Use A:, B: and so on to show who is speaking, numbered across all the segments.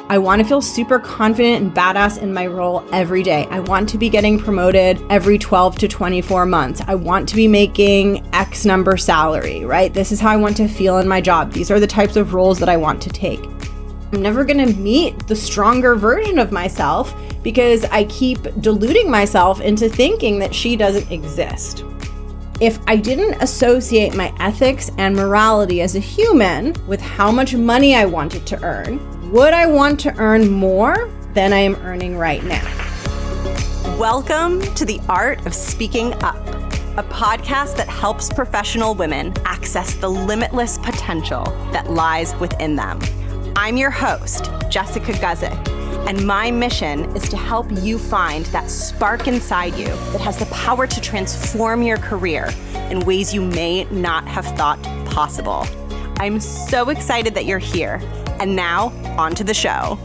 A: I want to feel super confident and badass in my role every day. I want to be getting promoted every 12 to 24 months. I want to be making X number salary, right? This is how I want to feel in my job. These are the types of roles that I want to take. I'm never going to meet the stronger version of myself because I keep deluding myself into thinking that she doesn't exist. If I didn't associate my ethics and morality as a human with how much money I wanted to earn, would I want to earn more than I am earning right now?
B: Welcome to The Art of Speaking Up, a podcast that helps professional women access the limitless potential that lies within them. I'm your host, Jessica Guzik, and my mission is to help you find that spark inside you that has the power to transform your career in ways you may not have thought possible. I'm so excited that you're here. And now, on to the show.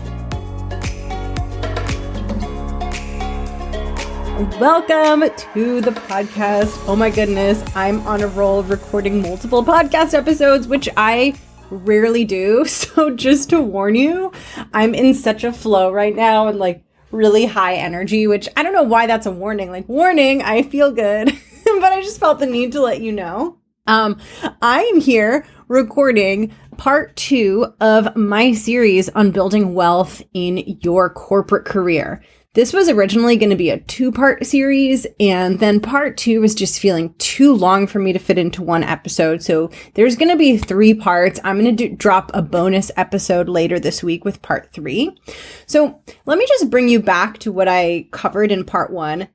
A: Welcome to the podcast. Oh my goodness, I'm on a roll of recording multiple podcast episodes, which I rarely do. So just to warn you, I'm in such a flow right now and like really high energy, which I don't know why that's a warning. Like, warning, I feel good, but I just felt the need to let you know. I am here recording part 2 of my series on building wealth in your corporate career. This was originally going to be a 2-part series, and then part 2 was just feeling too long for me to fit into one episode. So there's going to be 3 parts. I'm going to drop a bonus episode later this week with part 3. So let me just bring you back to what I covered in part 1.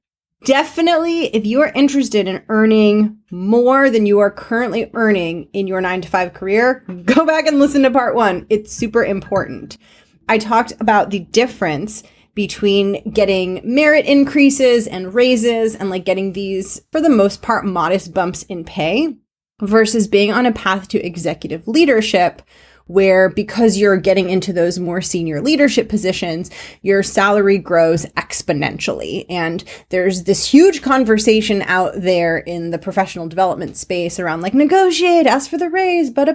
A: Definitely, if you are interested in earning more than you are currently earning in your 9-to-5 career, go back and listen to part 1. It's super important. I talked about the difference between getting merit increases and raises and like getting these, for the most part, modest bumps in pay versus being on a path to executive leadership, where because you're getting into those more senior leadership positions, your salary grows exponentially. And there's this huge conversation out there in the professional development space around like negotiate, ask for the raise, but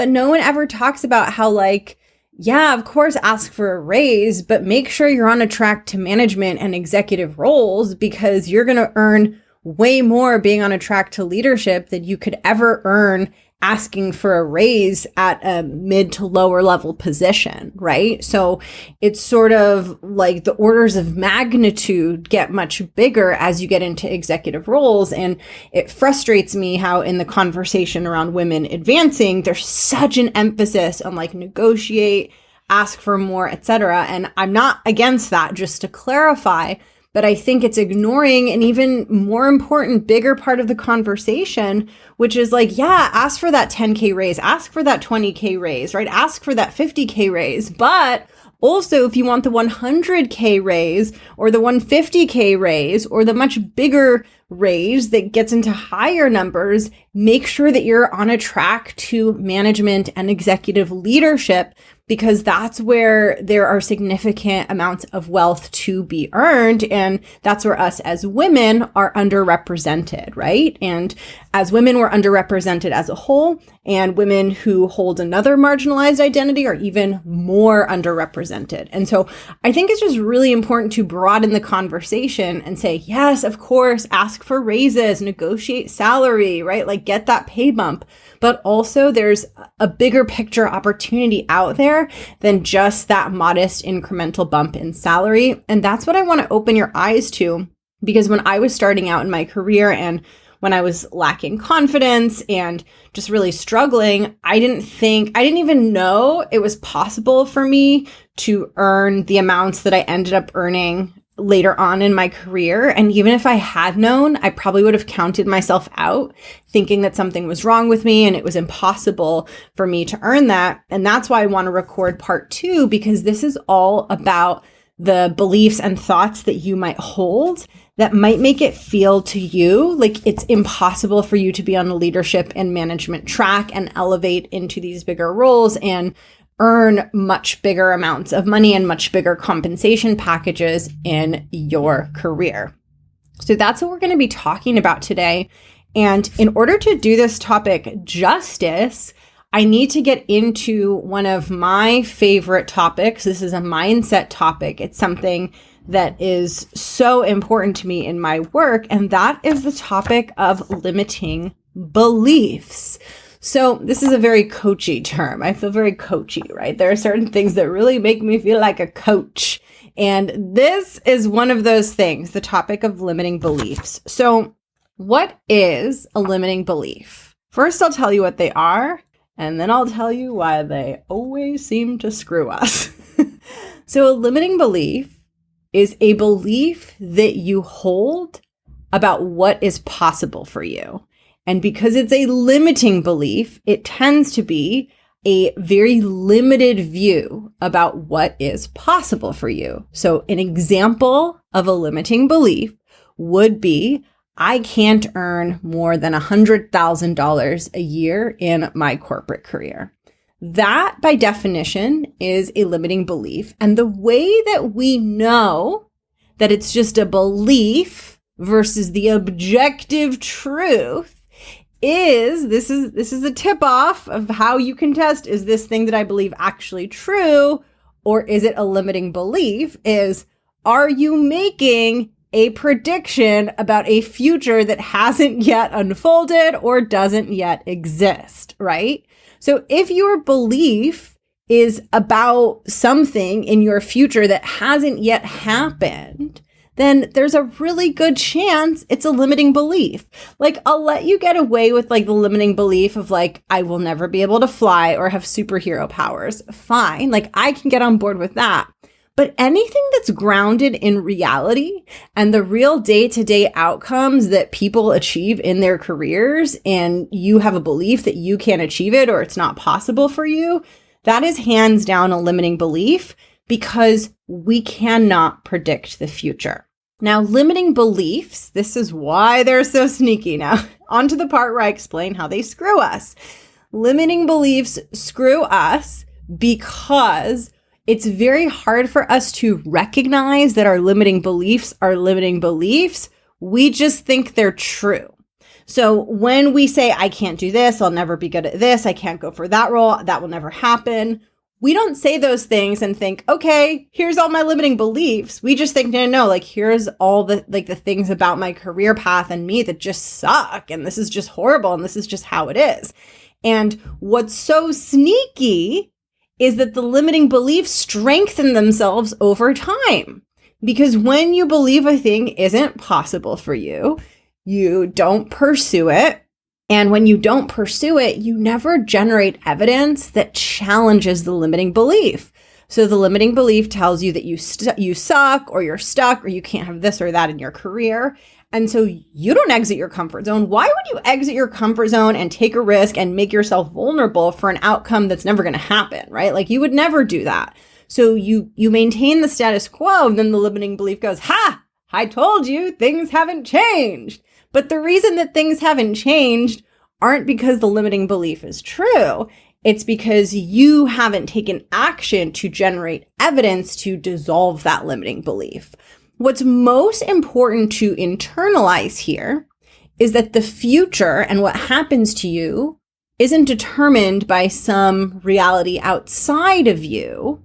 A: no one ever talks about how like, yeah, of course, ask for a raise, but make sure you're on a track to management and executive roles because you're going to earn way more being on a track to leadership than you could ever earn asking for a raise at a mid to lower level position, right? So it's sort of like the orders of magnitude get much bigger as you get into executive roles. And it frustrates me how in the conversation around women advancing, there's such an emphasis on like negotiate, ask for more, etc. And I'm not against that, just to clarify. But I think it's ignoring an even more important, bigger part of the conversation, which is like, yeah, ask for that 10K raise, ask for that 20K raise, right? Ask for that 50K raise. But also, if you want the 100K raise or the 150K raise or the much bigger raise that gets into higher numbers, make sure that you're on a track to management and executive leadership, because that's where there are significant amounts of wealth to be earned. And that's where us as women are underrepresented, right? And as women, we're underrepresented as a whole, and women who hold another marginalized identity are even more underrepresented. And so I think it's just really important to broaden the conversation and say, yes, of course, ask for raises, negotiate salary, right? Like get that pay bump. But also there's a bigger picture opportunity out there than just that modest incremental bump in salary. And that's what I want to open your eyes to, because when I was starting out in my career and when I was lacking confidence and just really struggling, I didn't even know it was possible for me to earn the amounts that I ended up earning later on in my career. And even if I had known, I probably would have counted myself out, thinking that something was wrong with me and it was impossible for me to earn that. And that's why I want to record part 2, because this is all about the beliefs and thoughts that you might hold that might make it feel to you like it's impossible for you to be on a leadership and management track and elevate into these bigger roles and earn much bigger amounts of money and much bigger compensation packages in your career. So that's what we're going to be talking about today. And in order to do this topic justice, I need to get into one of my favorite topics. This is a mindset topic. It's something that is so important to me in my work, and that is the topic of limiting beliefs. So this is a very coachy term. I feel very coachy, right? There are certain things that really make me feel like a coach. And this is one of those things, the topic of limiting beliefs. So what is a limiting belief? First, I'll tell you what they are, and then I'll tell you why they always seem to screw us. So a limiting belief is a belief that you hold about what is possible for you. And because it's a limiting belief, it tends to be a very limited view about what is possible for you. So an example of a limiting belief would be, I can't earn more than $100,000 a year in my corporate career. That, by definition, is a limiting belief. And the way that we know that it's just a belief versus the objective truth is this is a tip off of how you can test, is this thing that I believe actually true, or is it a limiting belief? Is, are you making a prediction about a future that hasn't yet unfolded or doesn't yet exist, right? So if your belief is about something in your future that hasn't yet happened, then there's a really good chance it's a limiting belief. Like, I'll let you get away with like the limiting belief of like, I will never be able to fly or have superhero powers. Fine. Like, I can get on board with that. But anything that's grounded in reality and the real day-to-day outcomes that people achieve in their careers, and you have a belief that you can't achieve it or it's not possible for you, that is hands down a limiting belief, because we cannot predict the future. Now, limiting beliefs, this is why they're so sneaky. Now, on to the part where I explain how they screw us. Limiting beliefs screw us because it's very hard for us to recognize that our limiting beliefs are limiting beliefs. We just think they're true. So when we say, I can't do this, I'll never be good at this, I can't go for that role, that will never happen, we don't say those things and think, okay, here's all my limiting beliefs. We just think, no, like, here's all the things about my career path and me that just suck. And this is just horrible. And this is just how it is. And what's so sneaky is that the limiting beliefs strengthen themselves over time. Because when you believe a thing isn't possible for you, you don't pursue it. And when you don't pursue it, you never generate evidence that challenges the limiting belief. So the limiting belief tells you that you suck, or you're stuck, or you can't have this or that in your career. And so you don't exit your comfort zone. Why would you exit your comfort zone and take a risk and make yourself vulnerable for an outcome that's never going to happen, right? Like, you would never do that. So you maintain the status quo, and then the limiting belief goes, ha, I told you things haven't changed. But the reason that things haven't changed aren't because the limiting belief is true. It's because you haven't taken action to generate evidence to dissolve that limiting belief. What's most important to internalize here is that the future and what happens to you isn't determined by some reality outside of you.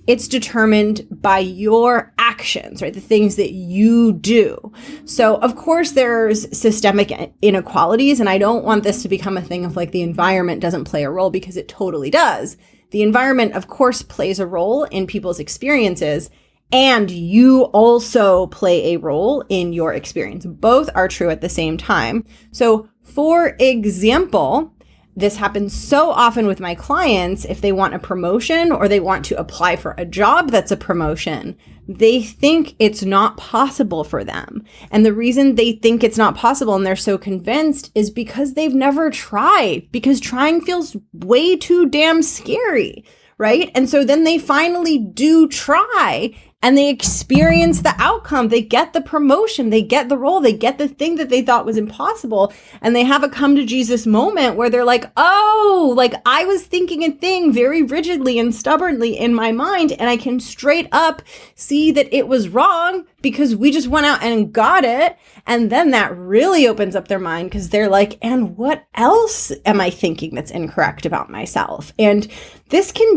A: It's determined by your actions, right? The things that you do. So, of course, there's systemic inequalities, and I don't want this to become a thing of like the environment doesn't play a role, because it totally does. The environment, of course, plays a role in people's experiences, and you also play a role in your experience. Both are true at the same time. So, for example, this happens so often with my clients. If they want a promotion or they want to apply for a job that's a promotion, they think it's not possible for them. And the reason they think it's not possible and they're so convinced is because they've never tried, because trying feels way too damn scary, right? And so then they finally do try, and they experience the outcome. They get the promotion, they get the role, they get the thing that they thought was impossible. And they have a come to Jesus moment where they're like, oh, like I was thinking a thing very rigidly and stubbornly in my mind, and I can straight up see that it was wrong because we just went out and got it. And then that really opens up their mind because they're like, and what else am I thinking that's incorrect about myself? And it can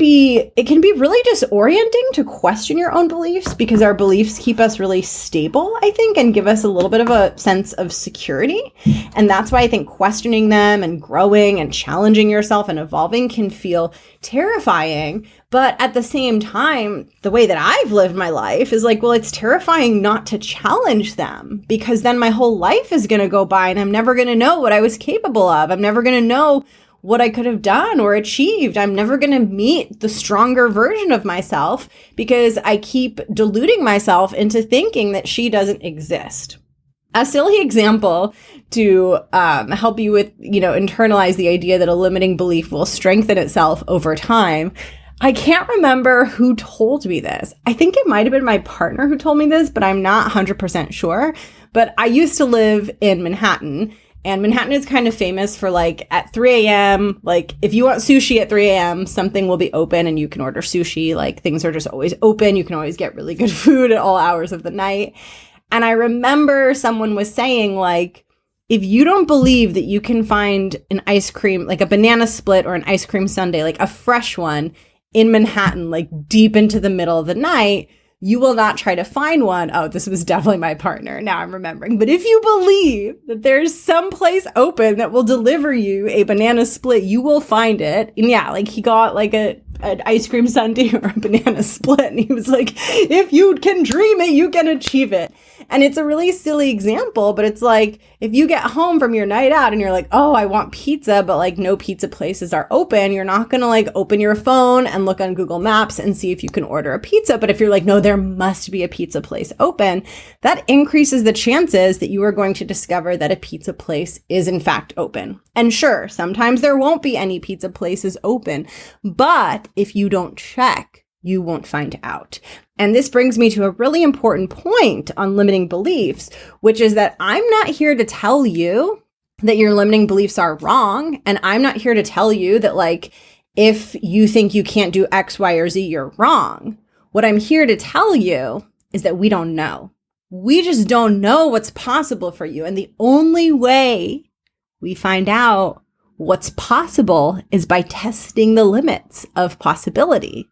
A: be really disorienting to question your own beliefs because our beliefs keep us really stable, I think, and give us a little bit of a sense of security. And that's why I think questioning them and growing and challenging yourself and evolving can feel terrifying. But at the same time, the way that I've lived my life is like, well, it's terrifying not to challenge them because then my whole life is going to go by and I'm never going to know what I was capable of. I'm never going to know what I could have done or achieved. I'm never going to meet the stronger version of myself because I keep deluding myself into thinking that she doesn't exist. A silly example to help you with, internalize the idea that a limiting belief will strengthen itself over time. I can't remember who told me this. I think it might have been my partner who told me this, but I'm not 100% sure. But I used to live in Manhattan, and Manhattan is kind of famous for like at 3 a.m., like if you want sushi at 3 a.m., something will be open and you can order sushi. Like things are just always open. You can always get really good food at all hours of the night. And I remember someone was saying like, if you don't believe that you can find an ice cream, like a banana split or an ice cream sundae, like a fresh one in Manhattan, like deep into the middle of the night, you will not try to find one. Oh, this was definitely my partner. Now I'm remembering. But if you believe that there's some place open that will deliver you a banana split, you will find it. And yeah, like he got like an ice cream sundae or a banana split. And he was like, if you can dream it, you can achieve it. And it's a really silly example, but it's like, if you get home from your night out and you're like, oh, I want pizza, but like no pizza places are open, you're not going to like open your phone and look on Google Maps and see if you can order a pizza. But if you're like, no, there must be a pizza place open, that increases the chances that you are going to discover that a pizza place is in fact open. And sure, sometimes there won't be any pizza places open, but if you don't check, you won't find out. And this brings me to a really important point on limiting beliefs, which is that I'm not here to tell you that your limiting beliefs are wrong. And I'm not here to tell you that like, if you think you can't do X, Y, or Z, you're wrong. What I'm here to tell you is that we don't know. We just don't know what's possible for you. And the only way we find out what's possible is by testing the limits of possibility.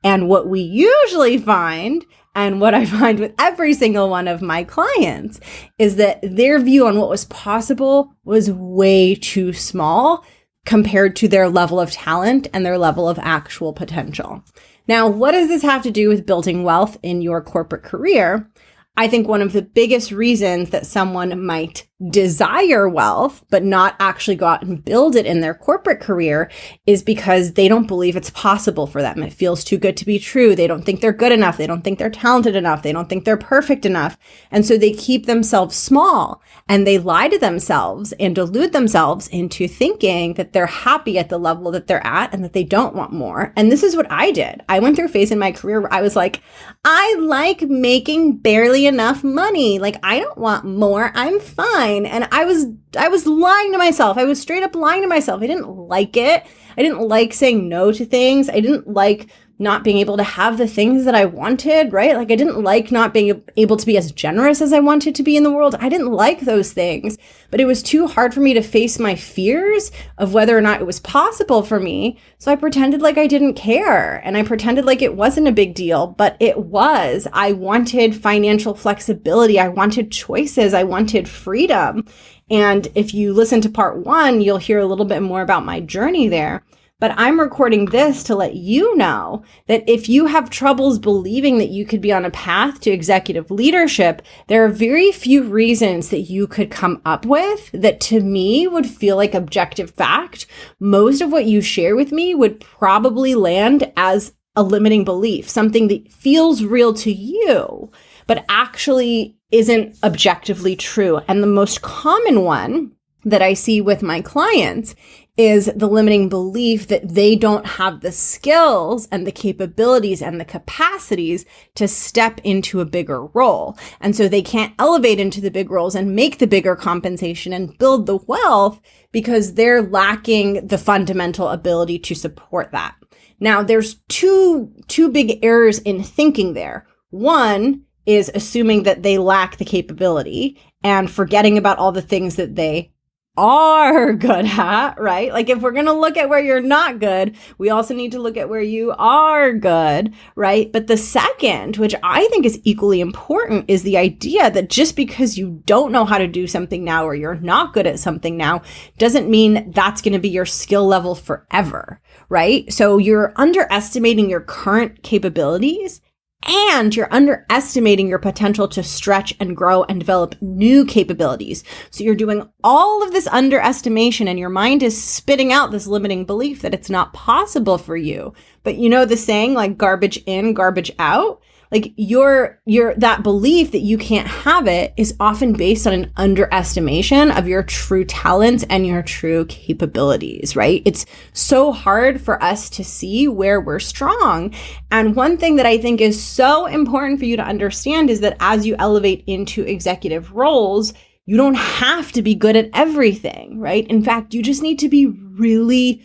A: And what we usually find, and what I find with every single one of my clients, is that their view on what was possible was way too small compared to their level of talent and their level of actual potential. Now, what does this have to do with building wealth in your corporate career? I think one of the biggest reasons that someone might desire wealth, but not actually go out and build it in their corporate career is because they don't believe it's possible for them. It feels too good to be true. They don't think they're good enough. They don't think they're talented enough. They don't think they're perfect enough. And so they keep themselves small and they lie to themselves and delude themselves into thinking that they're happy at the level that they're at and that they don't want more. And this is what I did. I went through a phase in my career where I was like, I like making barely enough money. Like, I don't want more. I'm fine. And I was lying to myself. I was straight up lying to myself. I didn't like it. I didn't like saying no to things. I didn't like not being able to have the things that I wanted, right? Like I didn't like not being able to be as generous as I wanted to be in the world. I didn't like those things, but it was too hard for me to face my fears of whether or not it was possible for me. So I pretended like I didn't care and I pretended like it wasn't a big deal, but it was. I wanted financial flexibility. I wanted choices. I wanted freedom. And if you listen to part 1, you'll hear a little bit more about my journey there. But I'm recording this to let you know that if you have troubles believing that you could be on a path to executive leadership, there are very few reasons that you could come up with that to me would feel like objective fact. Most of what you share with me would probably land as a limiting belief, something that feels real to you, but actually isn't objectively true. And the most common one that I see with my clients is the limiting belief that they don't have the skills and the capabilities and the capacities to step into a bigger role. And so they can't elevate into the big roles and make the bigger compensation and build the wealth because they're lacking the fundamental ability to support that. Now, there's two big errors in thinking there. One is assuming that they lack the capability and forgetting about all the things that they are good at, right? Like if we're going to look at where you're not good, we also need to look at where you are good, right? But the second, which I think is equally important, is the idea that just because you don't know how to do something now or you're not good at something now doesn't mean that's going to be your skill level forever, right? So you're underestimating your current capabilities and you're underestimating your potential to stretch and grow and develop new capabilities. So you're doing all of this underestimation and your mind is spitting out this limiting belief that it's not possible for you. But you know the saying, like garbage in, garbage out? Like your that belief that you can't have it is often based on an underestimation of your true talents and your true capabilities, right? It's so hard for us to see where we're strong. And one thing that I think is so important for you to understand is that as you elevate into executive roles, you don't have to be good at everything, right? In fact, you just need to be really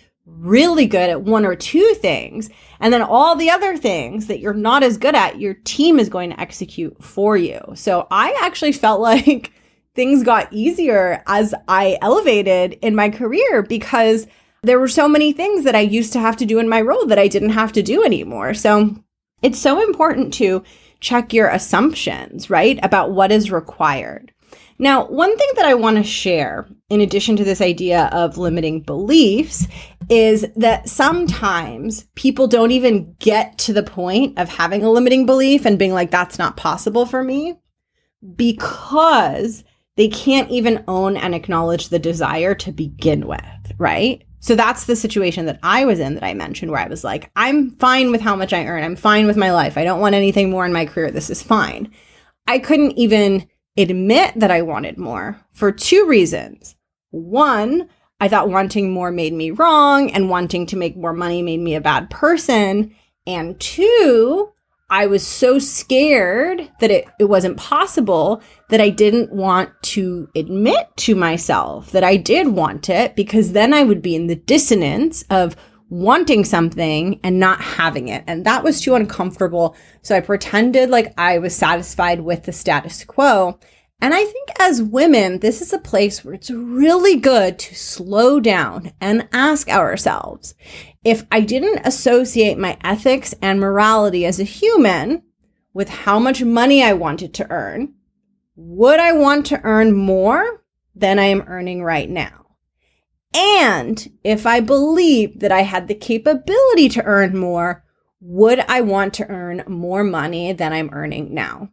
A: good at one or two things. And then all the other things that you're not as good at, your team is going to execute for you. So I actually felt like things got easier as I elevated in my career because there were so many things that I used to have to do in my role that I didn't have to do anymore. So it's so important to check your assumptions, right, about what is required. Now, one thing that I want to share, in addition to this idea of limiting beliefs, is that sometimes people don't even get to the point of having a limiting belief and being like, that's not possible for me, because they can't even own and acknowledge the desire to begin with, right? So that's the situation that I was in that I mentioned where I was like, I'm fine with how much I earn. I'm fine with my life. I don't want anything more in my career. This is fine. I couldn't even admit that I wanted more for two reasons. One, I thought wanting more made me wrong and wanting to make more money made me a bad person. And two, I was so scared that it wasn't possible that I didn't want to admit to myself that I did want it, because then I would be in the dissonance of wanting something and not having it. And that was too uncomfortable. So I pretended like I was satisfied with the status quo. And I think as women, this is a place where it's really good to slow down and ask ourselves, if I didn't associate my ethics and morality as a human with how much money I wanted to earn, would I want to earn more than I am earning right now? And if I believed that I had the capability to earn more, would I want to earn more money than I'm earning now?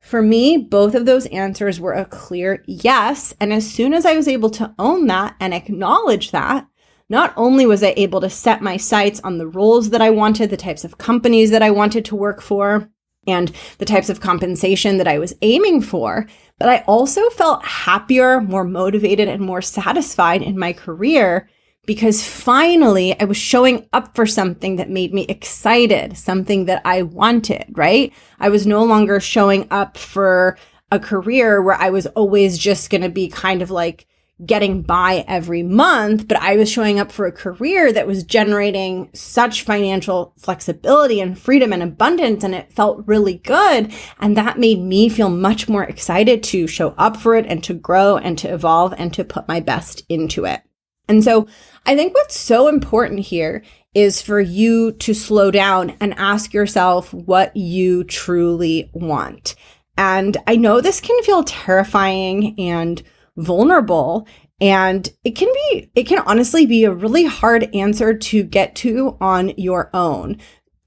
A: For me, both of those answers were a clear yes. And as soon as I was able to own that and acknowledge that, not only was I able to set my sights on the roles that I wanted, the types of companies that I wanted to work for, and the types of compensation that I was aiming for, but I also felt happier, more motivated, and more satisfied in my career because finally I was showing up for something that made me excited, something that I wanted, right? I was no longer showing up for a career where I was always just going to be kind of like getting by every month, but I was showing up for a career that was generating such financial flexibility and freedom and abundance, and it felt really good. And that made me feel much more excited to show up for it and to grow and to evolve and to put my best into it. And so I think what's so important here is for you to slow down and ask yourself what you truly want. And I know this can feel terrifying and vulnerable, and it can honestly be a really hard answer to get to on your own.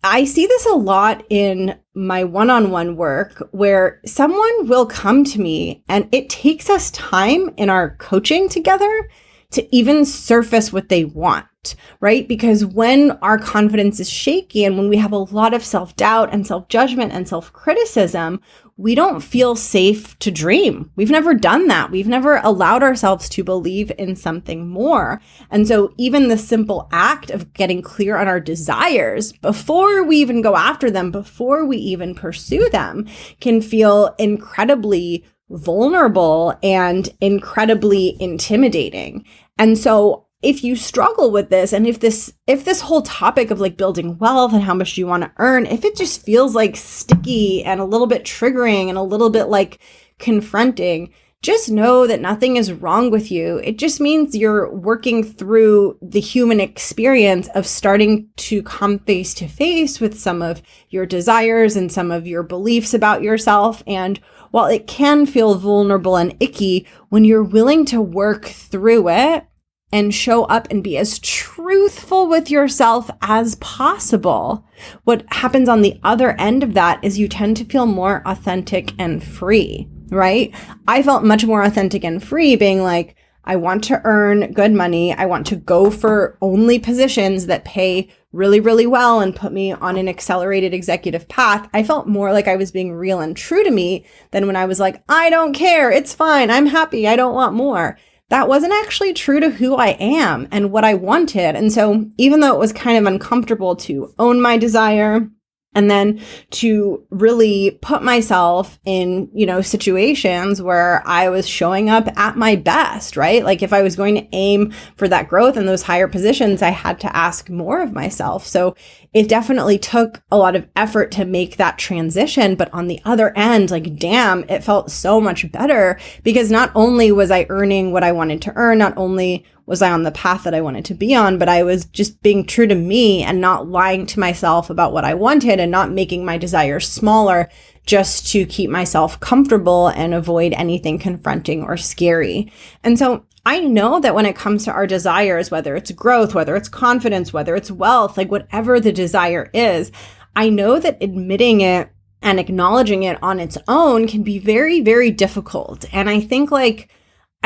A: I see this a lot in my one-on-one work where someone will come to me and it takes us time in our coaching together to even surface what they want, out, right? Because when our confidence is shaky and when we have a lot of self-doubt and self-judgment and self-criticism, we don't feel safe to dream. We've never done that. We've never allowed ourselves to believe in something more. And so even the simple act of getting clear on our desires before we even go after them, before we even pursue them, can feel incredibly vulnerable and incredibly intimidating. And so if you struggle with this, and if this whole topic of like building wealth and how much do you want to earn, if it just feels like sticky and a little bit triggering and a little bit like confronting, just know that nothing is wrong with you. It just means you're working through the human experience of starting to come face to face with some of your desires and some of your beliefs about yourself. And while it can feel vulnerable and icky, when you're willing to work through it and show up and be as truthful with yourself as possible, what happens on the other end of that is you tend to feel more authentic and free, right? I felt much more authentic and free being like, I want to earn good money. I want to go for only positions that pay really, really well and put me on an accelerated executive path. I felt more like I was being real and true to me than when I was like, I don't care. It's fine. I'm happy. I don't want more. That wasn't actually true to who I am and what I wanted. And so even though it was kind of uncomfortable to own my desire and then to really put myself in, situations where I was showing up at my best, right? Like if I was going to aim for that growth and those higher positions, I had to ask more of myself. So it definitely took a lot of effort to make that transition. But on the other end, like, damn, it felt so much better because not only was I earning what I wanted to earn, not only was I on the path that I wanted to be on, but I was just being true to me and not lying to myself about what I wanted and not making my desires smaller just to keep myself comfortable and avoid anything confronting or scary. And so I know that when it comes to our desires, whether it's growth, whether it's confidence, whether it's wealth, like whatever the desire is, I know that admitting it and acknowledging it on its own can be very, very difficult. And I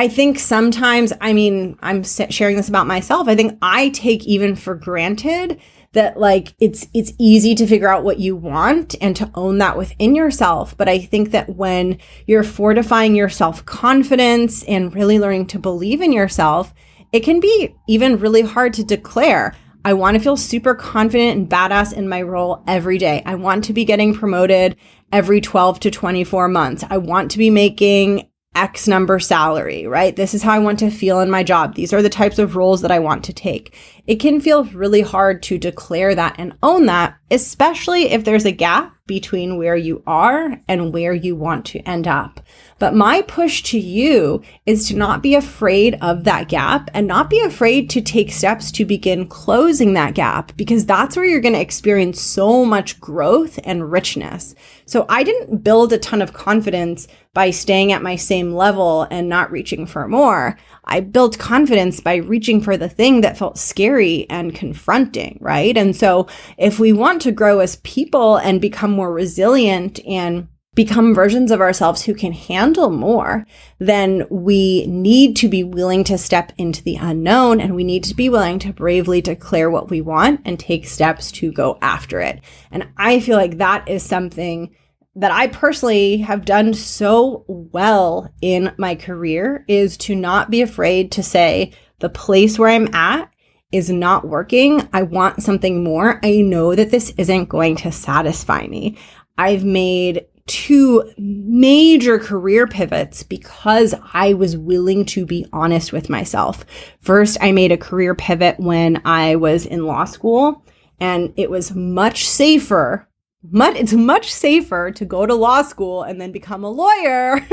A: think sometimes, I'm sharing this about myself. I think I take even for granted that like it's easy to figure out what you want and to own that within yourself. But I think that when you're fortifying your self-confidence and really learning to believe in yourself, it can be even really hard to declare, I want to feel super confident and badass in my role every day. I want to be getting promoted every 12 to 24 months. I want to be making X number salary, right? This is how I want to feel in my job. These are the types of roles that I want to take. It can feel really hard to declare that and own that, especially if there's a gap between where you are and where you want to end up. But my push to you is to not be afraid of that gap and not be afraid to take steps to begin closing that gap, because that's where you're going to experience so much growth and richness. So I didn't build a ton of confidence by staying at my same level and not reaching for more. I built confidence by reaching for the thing that felt scary and confronting, right? And so if we want to grow as people and become more resilient and become versions of ourselves who can handle more, then we need to be willing to step into the unknown, and we need to be willing to bravely declare what we want and take steps to go after it. And I feel like that is something that I personally have done so well in my career, is to not be afraid to say, the place where I'm at is not working. I want something more. I know that this isn't going to satisfy me. I've made 2 major career pivots because I was willing to be honest with myself. First, I made a career pivot when I was in law school, and it was much safer. It's much safer to go to law school and then become a lawyer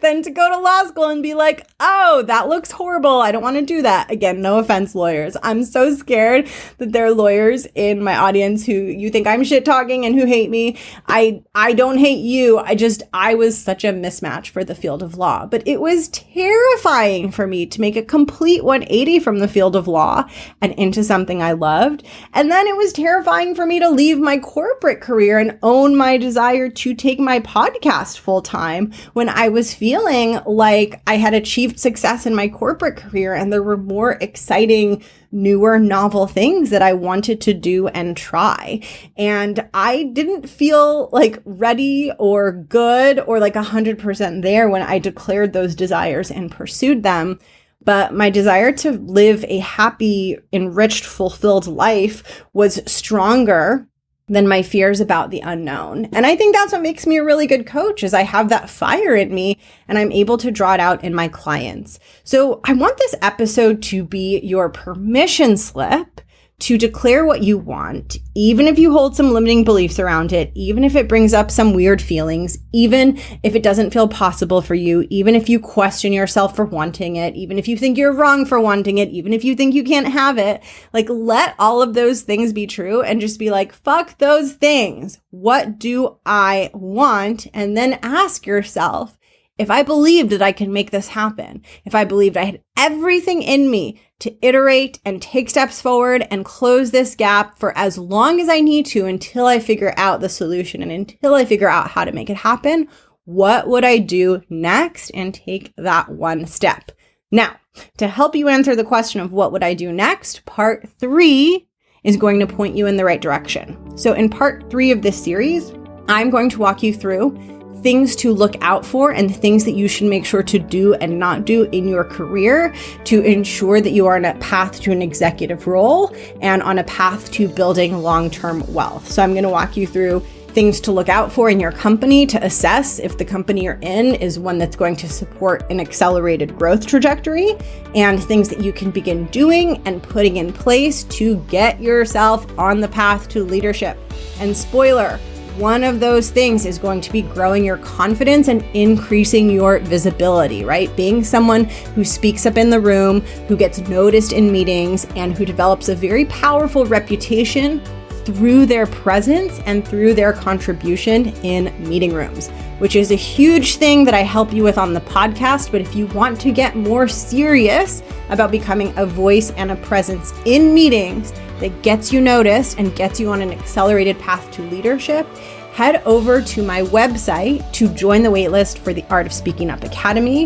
A: than to go to law school and be like, oh, that looks horrible. I don't want to do that. Again, no offense, lawyers. I'm so scared that there are lawyers in my audience who you think I'm shit talking and who hate me. I don't hate you. I was such a mismatch for the field of law. But it was terrifying for me to make a complete 180 from the field of law and into something I loved. And then it was terrifying for me to leave my corporate career career and own my desire to take my podcast full time when I was feeling like I had achieved success in my corporate career and there were more exciting, newer, novel things that I wanted to do and try. And I didn't feel like ready or good or like 100% there when I declared those desires and pursued them. But my desire to live a happy, enriched, fulfilled life was stronger than my fears about the unknown. And I think that's what makes me a really good coach, is I have that fire in me and I'm able to draw it out in my clients. So I want this episode to be your permission slip to declare what you want, even if you hold some limiting beliefs around it, even if it brings up some weird feelings, even if it doesn't feel possible for you, even if you question yourself for wanting it, even if you think you're wrong for wanting it, even if you think you can't have it. Like, let all of those things be true and just be like, fuck those things. What do I want? And then ask yourself, if I believed that I could make this happen, if I believed I had everything in me to iterate and take steps forward and close this gap for as long as I need to until I figure out the solution and until I figure out how to make it happen, what would I do next? And take that one step. Now, to help you answer the question of what would I do next, part 3 is going to point you in the right direction. So in part 3 of this series, I'm going to walk you through things to look out for and things that you should make sure to do and not do in your career to ensure that you are on a path to an executive role and on a path to building long-term wealth. So I'm going to walk you through things to look out for in your company to assess if the company you're in is one that's going to support an accelerated growth trajectory, and things that you can begin doing and putting in place to get yourself on the path to leadership. And spoiler, one of those things is going to be growing your confidence and increasing your visibility, right? Being someone who speaks up in the room, who gets noticed in meetings, and who develops a very powerful reputation through their presence and through their contribution in meeting rooms, which is a huge thing that I help you with on the podcast. But if you want to get more serious about becoming a voice and a presence in meetings that gets you noticed and gets you on an accelerated path to leadership, head over to my website to join the waitlist for the Art of Speaking Up Academy,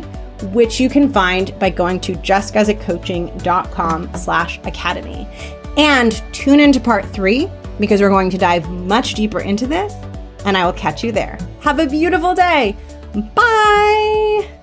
A: which you can find by going to jessgazetcoaching.com/academy. And tune into part 3 because we're going to dive much deeper into this, and I will catch you there. Have a beautiful day. Bye.